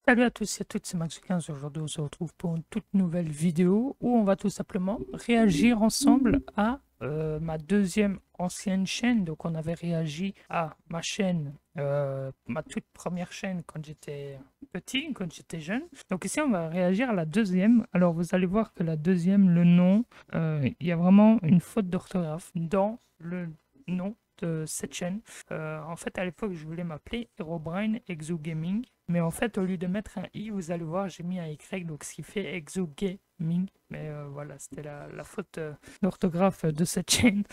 Salut à tous et à toutes, c'est Max15. Aujourd'hui, on se retrouve pour une toute nouvelle vidéo où on va tout simplement réagir ensemble à ma deuxième ancienne chaîne. Donc, on avait réagi à ma chaîne, ma toute première chaîne quand j'étais petit, quand j'étais jeune. Donc, ici, on va réagir à la deuxième. Alors, vous allez voir que la deuxième, le nom, il y a vraiment une faute d'orthographe dans le nom de cette chaîne. En fait, à l'époque, je voulais m'appeler Herobrine Exo Gaming. Mais en fait, au lieu de mettre un i, vous allez voir, j'ai mis un y, donc ce qui fait Exo Gaming. Mais voilà, c'était la faute d'orthographe de cette chaîne,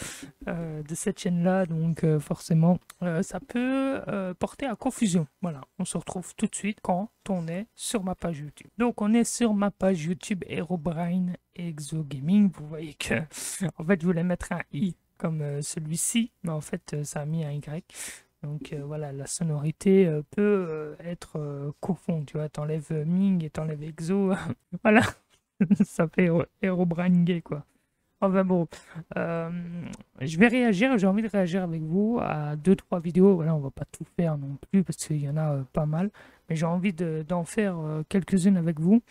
là. Donc forcément, ça peut porter à confusion. Voilà, on se retrouve tout de suite quand on est sur ma page YouTube. Donc on est sur ma page YouTube Herobrine Exo Gaming. Vous voyez que, en fait, je voulais mettre un i comme celui-ci, mais en fait, ça a mis un y. Donc voilà, la sonorité peut être confondue. Tu vois, t'enlèves Ming et t'enlèves Exo. Voilà, ça fait Herobrine gay, quoi. Enfin bon, je vais réagir. J'ai envie de réagir avec vous à 2-3 vidéos. Voilà, on va pas tout faire non plus parce qu'il y en a pas mal. Mais j'ai envie d'en faire quelques-unes avec vous.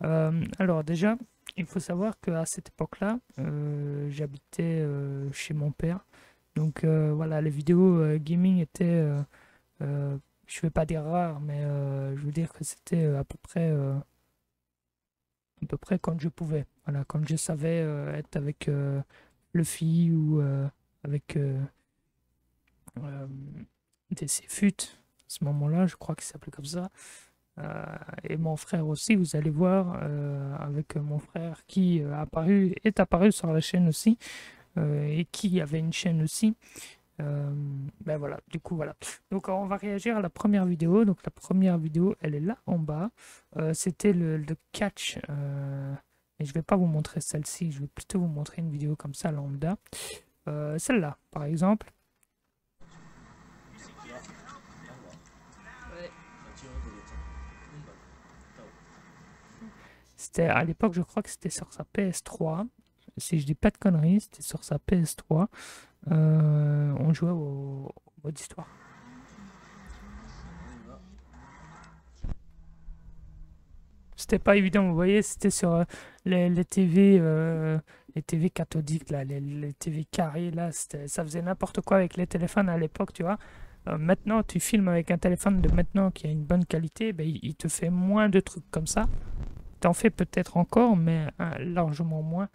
Alors déjà, il faut savoir qu'à cette époque-là, j'habitais chez mon père. Donc voilà, les vidéos gaming étaient, je vais pas dire rares, mais je veux dire que c'était à peu près quand je pouvais. Voilà, quand je savais être avec Fluffy ou avec euh, DC Fut. À ce moment-là, je crois qu'il s'appelait comme ça. Et mon frère aussi, vous allez voir, avec mon frère qui est apparu sur la chaîne aussi, et qui avait une chaîne aussi. Ben voilà, du coup, voilà. Donc, on va réagir à la première vidéo. Donc, la première vidéo, elle est là en bas. C'était le catch. Et je vais pas vous montrer celle-ci. Je vais plutôt vous montrer une vidéo comme ça, lambda. Celle-là, par exemple. C'était à l'époque, je crois que c'était sur sa PS3. Si je dis pas de conneries, c'était sur sa PS3. On jouait au mode histoire. C'était pas évident, vous voyez, c'était sur les TV, les TV cathodiques, là, les TV carrés, là, ça faisait n'importe quoi avec les téléphones à l'époque, tu vois. Maintenant, tu filmes avec un téléphone de maintenant qui a une bonne qualité, ben, il te fait moins de trucs comme ça. T'en fais peut-être encore, mais largement moins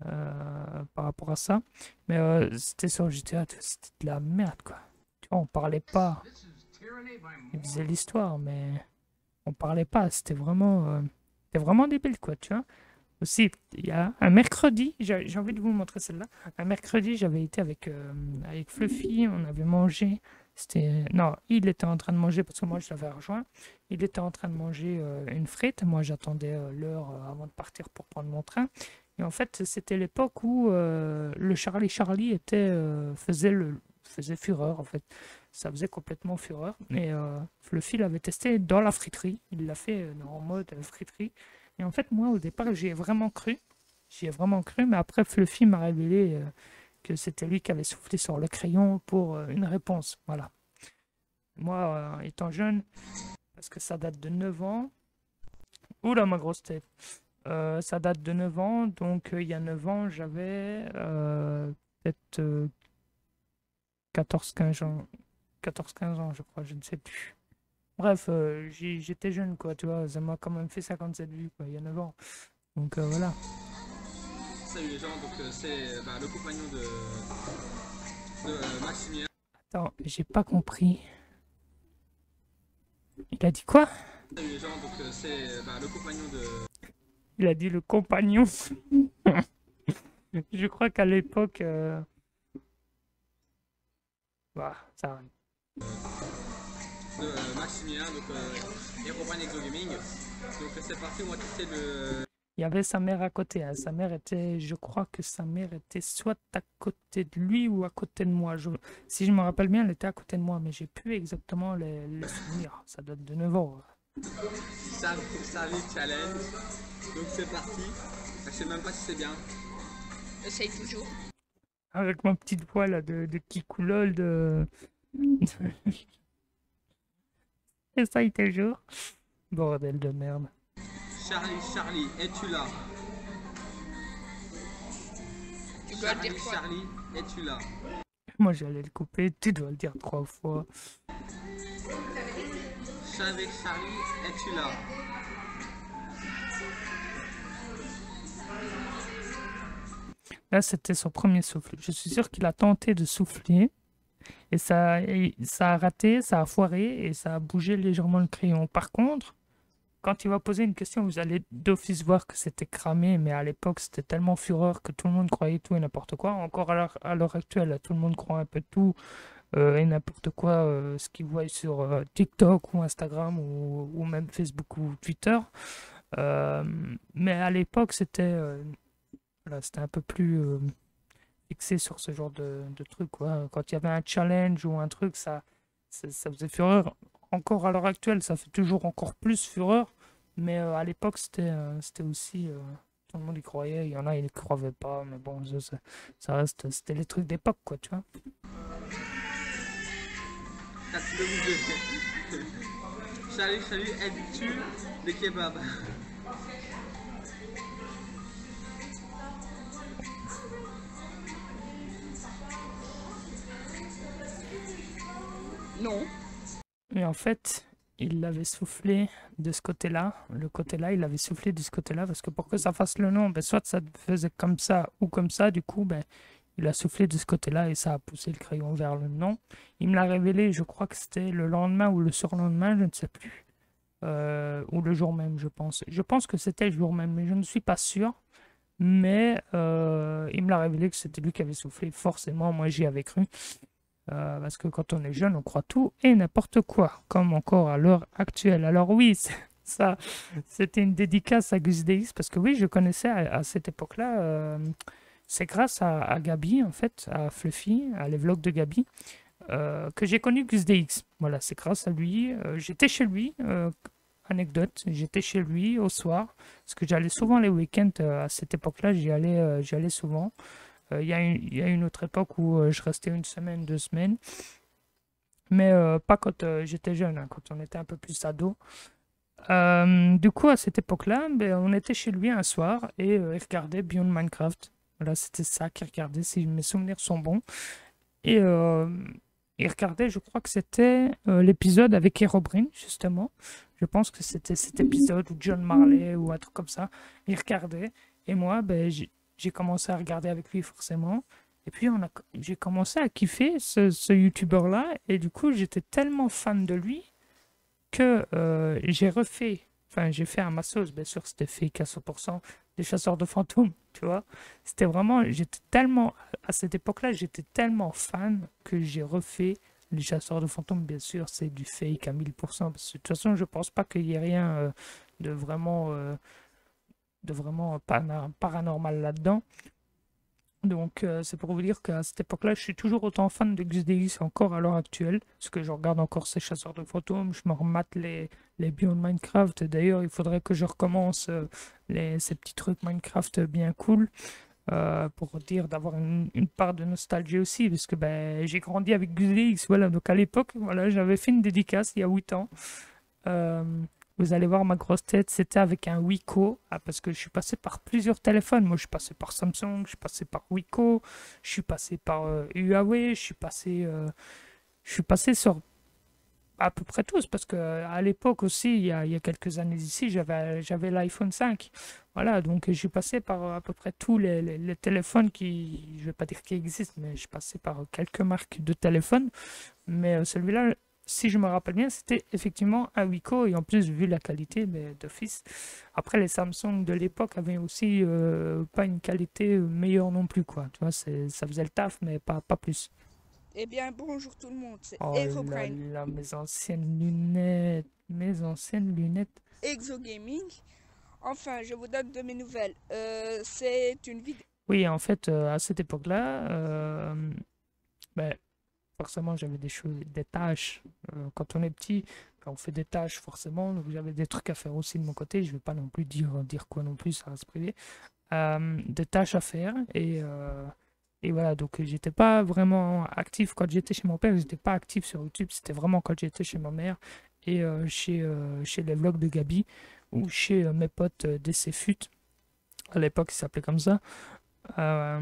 par rapport à ça. Mais c'était sur GTA, c'était de la merde, quoi. Tu vois, on parlait pas. Il disait l'histoire, mais on parlait pas. C'était vraiment débile, quoi, tu vois. Aussi, il y a un mercredi, j'ai envie de vous montrer celle-là. Un mercredi, j'avais été avec Fluffy, on avait mangé. Non, il était en train de manger parce que moi je l'avais rejoint. Il était en train de manger une frite. Moi j'attendais l'heure avant de partir pour prendre mon train. Et en fait, c'était l'époque où le Charlie Charlie faisait fureur en fait. Ça faisait complètement fureur. Et Fluffy l'avait testé dans la friterie. Il l'a fait en mode friterie. Et en fait, moi, au départ, j'y ai vraiment cru. J'y ai vraiment cru, mais après, Fluffy m'a révélé que c'était lui qui avait soufflé sur le crayon pour une réponse. Voilà. Moi, étant jeune, parce que ça date de 9 ans. Oula, ma grosse tête. Ça date de 9 ans, donc il y a 9 ans, j'avais peut-être 14-15 ans. 14-15 ans, je crois, je ne sais plus. Bref, j'étais jeune, quoi, tu vois, ça m'a quand même fait 57 vues, quoi, il y a 9 ans. Donc voilà. Salut les gens, donc c'est le compagnon de Maximilien. Attends, j'ai pas compris. Il a dit quoi? Salut les gens, donc c'est le compagnon de. Il a dit le compagnon. Je crois qu'à l'époque... Bah, ça arrive. De Maximilien, donc Herobrine Exo Gaming. Donc c'est parti, on va tester le. Il y avait sa mère à côté, hein. Sa mère était... Je crois que sa mère était soit à côté de lui ou à côté de moi. Si je me rappelle bien, elle était à côté de moi, mais j'ai plus exactement les souvenirs. Ça date de 9 ans. Salut challenge. Donc c'est parti. Je sais même pas si c'est bien. Essaye toujours. Avec ma petite voix là de Kikoulol de... Essaye toujours. Bordel de merde. Charlie, Charlie, es-tu là? Tu dois le dire Charlie, quoi? Charlie, es-tu là? Moi j'allais le couper, tu dois le dire 3 fois. Charlie, Charlie, es-tu là? Là c'était son premier souffle. Je suis sûr qu'il a tenté de souffler. Et ça a raté, ça a foiré et ça a bougé légèrement le crayon. Par contre, quand il va poser une question, vous allez d'office voir que c'était cramé, mais à l'époque, c'était tellement fureur que tout le monde croyait tout et n'importe quoi. Encore à l'heure actuelle, tout le monde croit un peu tout et n'importe quoi, ce qu'ils voient sur TikTok ou Instagram ou même Facebook ou Twitter. Euh, mais à l'époque, voilà, c'était un peu plus fixé sur ce genre de truc, quoi. Quand il y avait un challenge ou un truc, ça faisait fureur. Encore à l'heure actuelle, ça fait toujours encore plus fureur. Mais à l'époque, c'était aussi. Tout le monde y croyait. Il y en a, ils ne croyaient pas. Mais bon, ça reste. C'était les trucs d'époque, quoi, tu vois. T'as tout le monde. Charlie, Charlie, aimes-tu les kebabs? Non. Et en fait, il l'avait soufflé de ce côté-là. Le côté-là, il l'avait soufflé de ce côté-là. Parce que pour que ça fasse le nom, ben, soit ça faisait comme ça ou comme ça. Du coup, ben, il a soufflé de ce côté-là et ça a poussé le crayon vers le nom. Il me l'a révélé, je crois que c'était le lendemain ou le surlendemain, je ne sais plus. Ou le jour même, je pense. Je pense que c'était le jour même, mais je ne suis pas sûr. Mais il me l'a révélé que c'était lui qui avait soufflé. Forcément, moi j'y avais cru. Parce que quand on est jeune, on croit tout et n'importe quoi, comme encore à l'heure actuelle. Alors oui, ça, c'était une dédicace à Gus Days, parce que oui, je connaissais à cette époque-là. C'est grâce à Gabi, en fait, à Fluffy, à les vlogs de Gabi, que j'ai connu Gus DX. Voilà, c'est grâce à lui. J'étais chez lui, anecdote, j'étais chez lui au soir, parce que j'allais souvent les week-ends à cette époque-là, j'y allais souvent. Il y a une autre époque où je restais une semaine, 2 semaines, mais pas quand j'étais jeune, hein, quand on était un peu plus ado. Du coup, à cette époque-là, ben, on était chez lui un soir et il regardait Beyond Minecraft. Voilà, c'était ça qu'il regardait, si mes souvenirs sont bons. Et il regardait, je crois que c'était l'épisode avec Herobrine, justement. Je pense que c'était cet épisode où John Marley ou un truc comme ça. Il regardait. Et moi, ben, j'ai commencé à regarder avec lui, forcément. Et puis, j'ai commencé à kiffer ce YouTuber-là. Et du coup, j'étais tellement fan de lui que j'ai fait un massos, bien sûr, c'était fake à 100%, des chasseurs de fantômes, tu vois. C'était vraiment, à cette époque-là, j'étais tellement fan que j'ai refait les chasseurs de fantômes, bien sûr, c'est du fake à 1000%, parce que de toute façon, je pense pas qu'il y ait rien de vraiment, paranormal là-dedans. Donc, c'est pour vous dire qu'à cette époque-là, je suis toujours autant fan de XDX encore à l'heure actuelle. Parce que je regarde encore ces chasseurs de fantômes, je me remate les Beyond Minecraft. D'ailleurs, il faudrait que je recommence ces petits trucs Minecraft bien cool. Pour dire d'avoir une part de nostalgie aussi. Parce que ben, j'ai grandi avec XDX. Voilà, donc à l'époque, voilà, j'avais fait une dédicace il y a 8 ans. Vous allez voir ma grosse tête, c'était avec un Wiko, parce que je suis passé par plusieurs téléphones. Moi, je suis passé par Samsung, je suis passé par Wiko, je suis passé par Huawei, je suis passé sur à peu près tous, parce que à l'époque aussi, il y a quelques années ici, j'avais l'iPhone 5. Voilà, donc je suis passé par à peu près tous les téléphones qui, je vais pas dire qui existent, mais je suis passé par quelques marques de téléphones. Mais celui-là, si je me rappelle bien, c'était effectivement un Wiko et en plus, vu la qualité d'office. Après, les Samsung de l'époque avaient aussi pas une qualité meilleure non plus, quoi. Tu vois, ça faisait le taf, mais pas plus. Eh bien, bonjour tout le monde, c'est Oh là Herobrine là, mes anciennes lunettes. Exo Gaming. Enfin, je vous donne de mes nouvelles. C'est une vidéo. Oui, en fait, à cette époque-là, ben, forcément, j'avais des tâches. Quand on est petit, quand on fait des tâches, forcément, donc j'avais des trucs à faire aussi de mon côté. Je vais pas non plus dire quoi non plus, ça reste privé. Des tâches à faire et voilà, donc j'étais pas vraiment actif quand j'étais chez mon père, j'étais pas actif sur YouTube, c'était vraiment quand j'étais chez ma mère et chez les vlogs de Gabi ou chez mes potes DCFUT, à l'époque ils s'appelaient comme ça, bah,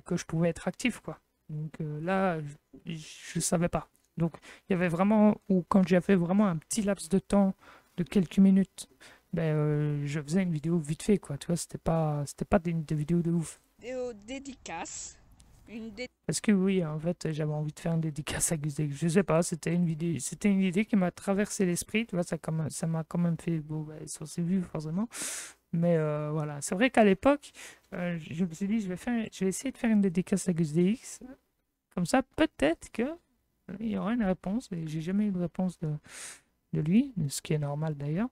que je pouvais être actif quoi. Donc là, je savais pas. Donc il y avait vraiment, ou quand j'avais vraiment un petit laps de temps de quelques minutes, ben, je faisais une vidéo vite fait quoi. Tu vois, c'était pas des vidéos de ouf. Vidéo dédicace. Parce que oui, en fait, j'avais envie de faire une dédicace à Gus Deg. Je sais pas, c'était une idée qui m'a traversé l'esprit. Tu vois, ça m'a quand même fait, bon, bah, ça s'est vu forcément. Mais voilà, c'est vrai qu'à l'époque, je me suis dit, je vais essayer de faire une dédicace à Gus DX. Comme ça, peut-être que il y aura une réponse. Et j'ai jamais eu de réponse de lui, ce qui est normal d'ailleurs.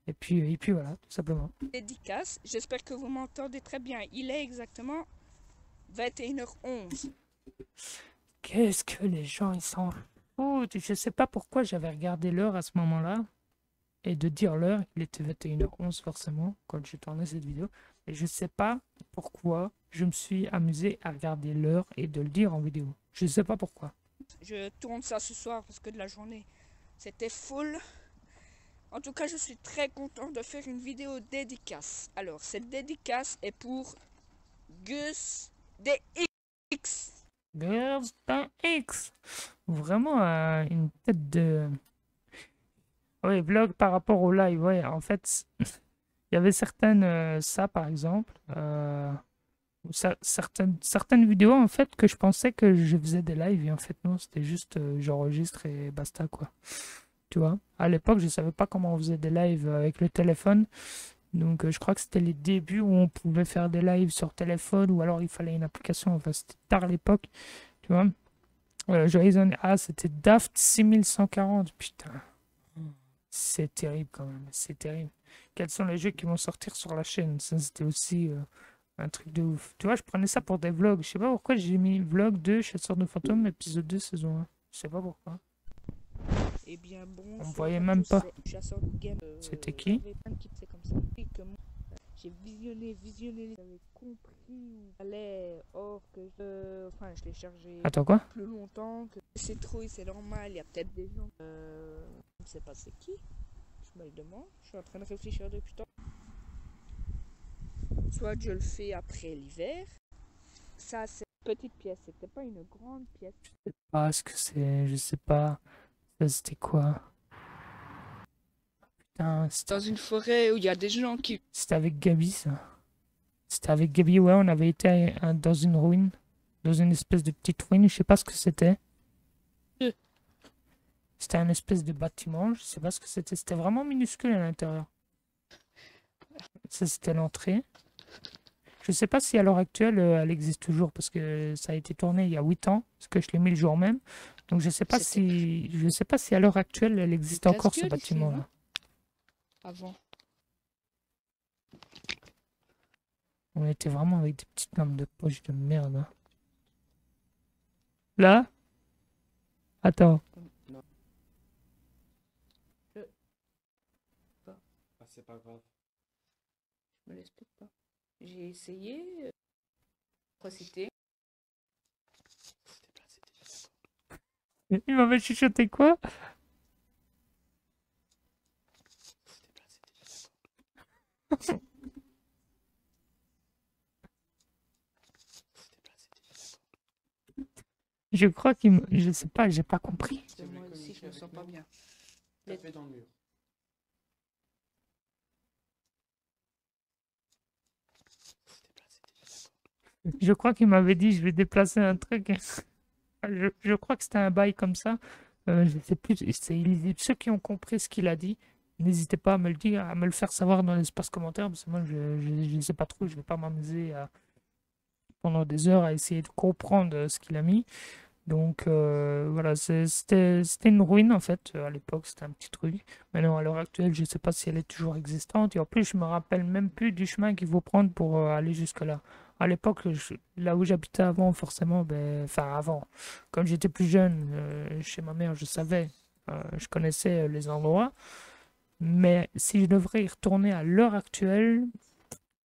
Et puis voilà, tout simplement. Dédicace. J'espère que vous m'entendez très bien. Il est exactement 21h11. Qu'est-ce que les gens ils s'en foutent? Je sais pas pourquoi j'avais regardé l'heure à ce moment-là. Et de dire l'heure, il était 21h11 forcément, quand j'ai tourné cette vidéo. Et je sais pas pourquoi je me suis amusé à regarder l'heure et de le dire en vidéo. Je sais pas pourquoi. Je tourne ça ce soir parce que de la journée, c'était full. En tout cas, je suis très content de faire une vidéo dédicace. Alors, cette dédicace est pour Gus DX. Girls X. Vraiment une tête de... Oui, vlog par rapport au live, ouais. En fait, il y avait certaines... ça, par exemple. Certaines vidéos, en fait, que je pensais que je faisais des lives. Et en fait, non, c'était juste j'enregistre et basta, quoi. Tu vois, à l'époque, je savais pas comment on faisait des lives avec le téléphone. Donc, je crois que c'était les débuts où on pouvait faire des lives sur téléphone ou alors il fallait une application. Enfin, c'était tard à l'époque. Tu vois, ah, c'était Daft 6140. Putain, c'est terrible quand même. C'est terrible. Quels sont les jeux qui vont sortir sur la chaîne? Ça, c'était aussi un truc de ouf. Tu vois, je prenais ça pour des vlogs. Je sais pas pourquoi j'ai mis vlog 2, Chasseur de fantômes, épisode 2, saison 1. Je sais pas pourquoi. Eh bien, bon, On me voyait même pas. Chasseur de game. C'était qui? C'est comme ça. Et que moi, j'ai visionné, j'avais compris où allait, or que enfin, je l'ai chargé Attends, quoi? plus longtemps que c'est trop, c'est normal, il y a peut-être des gens, je ne sais pas c'est qui, je me le demande, je suis en train de réfléchir depuis tant. Soit je le fais après l'hiver, ça c'est une petite pièce, c'était pas une grande pièce. Je sais pas ce que c'est, je sais pas. Ça, c'était quoi? Putain, Dans une forêt où il y a des gens qui... c'était avec Gabi, ça. C'était avec Gabi, ouais, on avait été dans une ruine. Dans une espèce de petite ruine, je sais pas ce que c'était. C'était un espèce de bâtiment, je sais pas ce que c'était. C'était vraiment minuscule à l'intérieur. Ça, c'était l'entrée. Je sais pas si à l'heure actuelle, elle existe toujours, parce que ça a été tourné il y a 8 ans, parce que je l'ai mis le jour même. Donc je sais pas si à l'heure actuelle, elle existe encore, ce bâtiment-là. Avant. On était vraiment avec des petites lampes de poche de merde. Hein. Là? Attends. Non. Ah, c'est pas grave. Je me l'explique pas. J'ai essayé. Reciter. Il m'avait chuchoté quoi? Je crois qu'il me... Je sais pas, j'ai pas compris. Moi aussi, je me sens pas bien. Tapez dans le mur. Je crois qu'il m'avait dit je vais déplacer un truc. Je crois que c'était un bail comme ça. Je sais plus. Ceux qui ont compris ce qu'il a dit, n'hésitez pas à me le dire, à me le faire savoir dans l'espace commentaire, parce que moi je ne sais pas trop, je vais pas m'amuser pendant des heures à essayer de comprendre ce qu'il a mis. Donc voilà, c'était une ruine en fait. À l'époque, c'était un petit truc. Maintenant, à l'heure actuelle, je ne sais pas si elle est toujours existante. Et en plus, je me rappelle même plus du chemin qu'il faut prendre pour aller jusque-là. À l'époque, là où j'habitais avant, forcément, enfin avant, comme j'étais plus jeune, chez ma mère, je savais, je connaissais les endroits. Mais si je devrais y retourner à l'heure actuelle,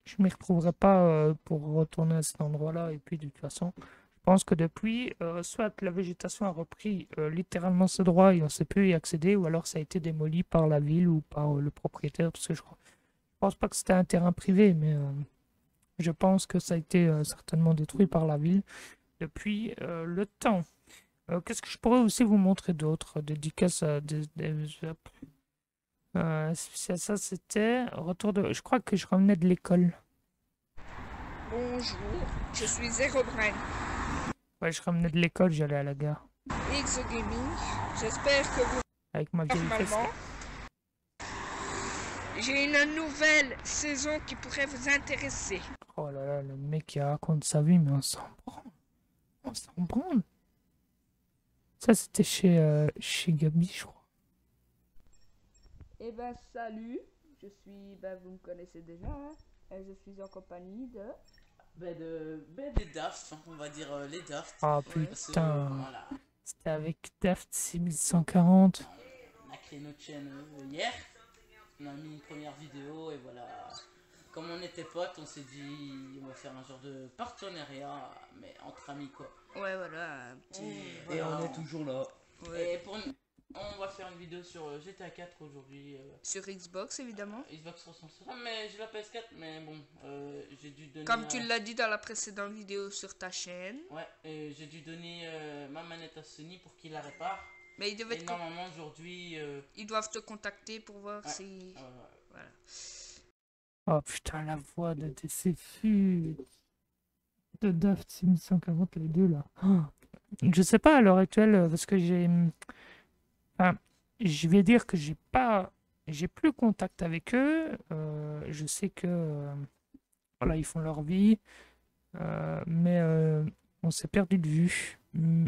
je ne m'y retrouverais pas pour retourner à cet endroit-là. Et puis, de toute façon, je pense que depuis, soit la végétation a repris littéralement ses droits et on ne sait plus y accéder, ou alors ça a été démoli par la ville ou par le propriétaire, parce que je pense pas que c'était un terrain privé, mais je pense que ça a été certainement détruit par la ville depuis le temps. Qu'est-ce que je pourrais aussi vous montrer d'autre? Dédicace à ça, c'était retour de. Je crois que je revenais de l'école. Bonjour, je suis Herobrine, Ouais, je revenais de l'école, j'allais à la gare. Exo Gaming. J'espère que vous Avec ma vieille veste. normalement. J'ai une nouvelle saison qui pourrait vous intéresser. Oh là là, le mec qui raconte sa vie, mais on s'en branle. On s'en branle. Ça, c'était chez Gabi, je crois. Eh ben salut, je suis, vous me connaissez déjà, hein, et je suis en compagnie de... Des DAF, on va dire les DAF. Ah Parce que, putain. voilà, C'était avec Daft 6140. on a créé notre chaîne hier, on a mis une première vidéo et voilà. Comme on était potes, on s'est dit on va faire un genre de partenariat, mais entre amis quoi. Ouais voilà, un petit... Et voilà. on est toujours là. Ouais. Et on va faire une vidéo sur GTA 4 aujourd'hui. Sur Xbox évidemment. Xbox 360, mais j'ai la PS4, mais bon, j'ai dû donner... Comme tu l'as dit dans la précédente vidéo sur ta chaîne. Ouais, j'ai dû donner ma manette à Sony pour qu'il la répare. Mais ils devaient Et te normalement aujourd'hui... ils doivent te contacter pour voir Ouais. si... Voilà. Oh putain, la voix de DCFU. De Daft 6140, les deux là. Oh. Je sais pas à l'heure actuelle, parce que j'ai. Enfin, je vais dire que j'ai plus contact avec eux. Je sais que. Voilà, ils font leur vie. Mais on s'est perdu de vue.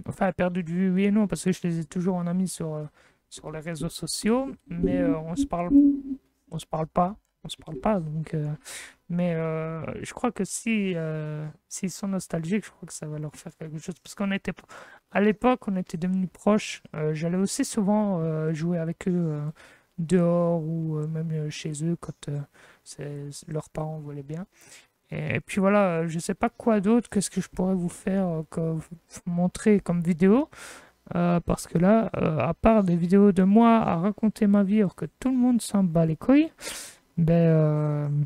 Enfin, perdu de vue, oui et non, parce que je les ai toujours en ami sur les réseaux sociaux. Mais on se parle pas. On se parle pas. Donc, mais je crois que s'ils sont nostalgiques, je crois que ça va leur faire quelque chose. Parce à l'époque, on était devenus proches. J'allais aussi souvent jouer avec eux dehors ou même chez eux quand leurs parents voulaient bien. Et puis voilà, je sais pas quoi d'autre, qu'est-ce que je pourrais vous faire, vous montrer comme vidéo. Parce que là, à part des vidéos de moi à raconter ma vie, alors que tout le monde s'en bat les couilles, ben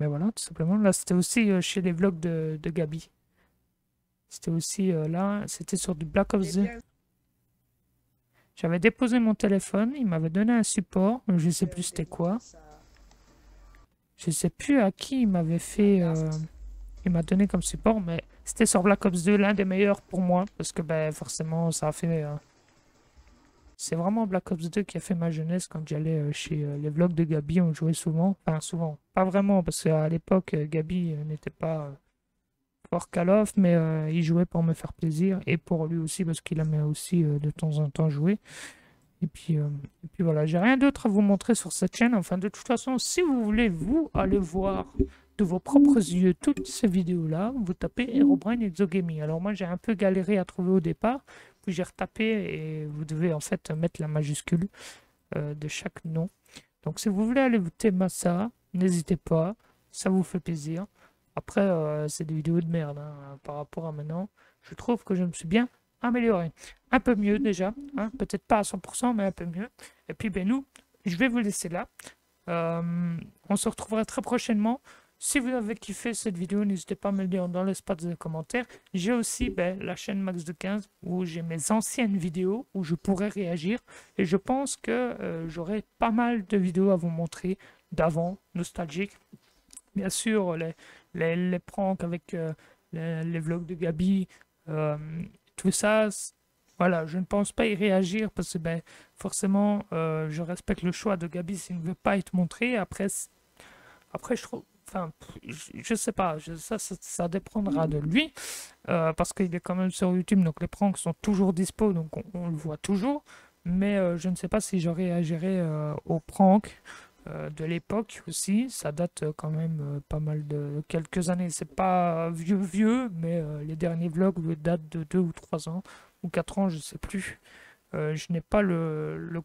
voilà, tout simplement. Là, c'était aussi chez les vlogs de Gabi. C'était aussi là, c'était sur du Black Ops 2. J'avais déposé mon téléphone, il m'avait donné un support, mais je sais plus c'était quoi. Je sais plus à qui il m'avait fait. Il m'a donné comme support, mais c'était sur Black Ops 2, l'un des meilleurs pour moi, parce que ben forcément, ça a fait. C'est vraiment Black Ops 2 qui a fait ma jeunesse quand j'allais chez les vlogs de Gabi, on jouait souvent. Enfin, souvent. Pas vraiment, parce qu'à l'époque, Gabi n'était pas fort Call of, mais il jouait pour me faire plaisir et pour lui aussi, parce qu'il aimait aussi de temps en temps jouer. Et puis voilà, j'ai rien d'autre à vous montrer sur cette chaîne. Enfin, de toute façon, si vous voulez, vous, aller voir de vos propres yeux toutes ces vidéos-là, vous tapez Herobrine Exogaming. Alors moi, j'ai un peu galéré à trouver au départ. Puis j'ai retapé et vous devez en fait mettre la majuscule de chaque nom. Donc si vous voulez aller voter Massa, n'hésitez pas, ça vous fait plaisir. Après, c'est des vidéos de merde hein, par rapport à maintenant. Je trouve que je me suis bien amélioré. Un peu mieux déjà, hein, peut-être pas à 100%, mais un peu mieux. Et puis ben nous, je vais vous laisser là. On se retrouvera très prochainement. Si vous avez kiffé cette vidéo, n'hésitez pas à me le dire dans l'espace de commentaires. J'ai aussi la chaîne Max de 15 où j'ai mes anciennes vidéos où je pourrais réagir. Et je pense que j'aurai pas mal de vidéos à vous montrer d'avant, nostalgiques. Bien sûr, les pranks avec les vlogs de Gabi, tout ça. Voilà, je ne pense pas y réagir parce que forcément, je respecte le choix de Gabi s'il ne veut pas être montré. Après je trouve... Enfin, je sais pas, ça dépendra de lui, parce qu'il est quand même sur YouTube, donc les pranks sont toujours dispo, donc on le voit toujours, mais je ne sais pas si je réagirai aux pranks de l'époque aussi, ça date quand même pas mal de quelques années, c'est pas vieux, mais les derniers vlogs datent de 2 ou 3 ans, ou 4 ans, je sais plus, je n'ai pas le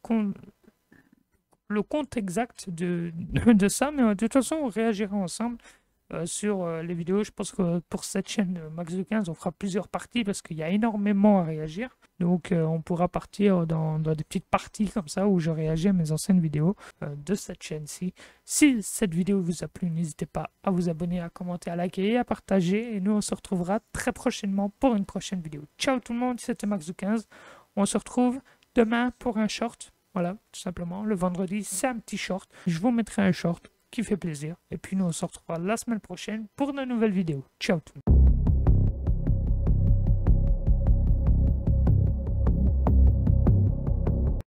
compte exact de ça, mais de toute façon, on réagira ensemble. sur les vidéos. Je pense que pour cette chaîne Max de 15, on fera plusieurs parties parce qu'il y a énormément à réagir. Donc on pourra partir dans des petites parties comme ça où je réagis à mes anciennes vidéos de cette chaîne-ci. Si cette vidéo vous a plu, n'hésitez pas à vous abonner, à commenter, à liker et à partager. Et nous, on se retrouvera très prochainement pour une prochaine vidéo. Ciao tout le monde, c'était Max de 15. On se retrouve demain pour un short. Voilà, tout simplement. Le vendredi, c'est un petit short. Je vous mettrai un short qui fait plaisir. Et puis nous, on se retrouvera la semaine prochaine pour de nouvelles vidéos. Ciao tout le monde.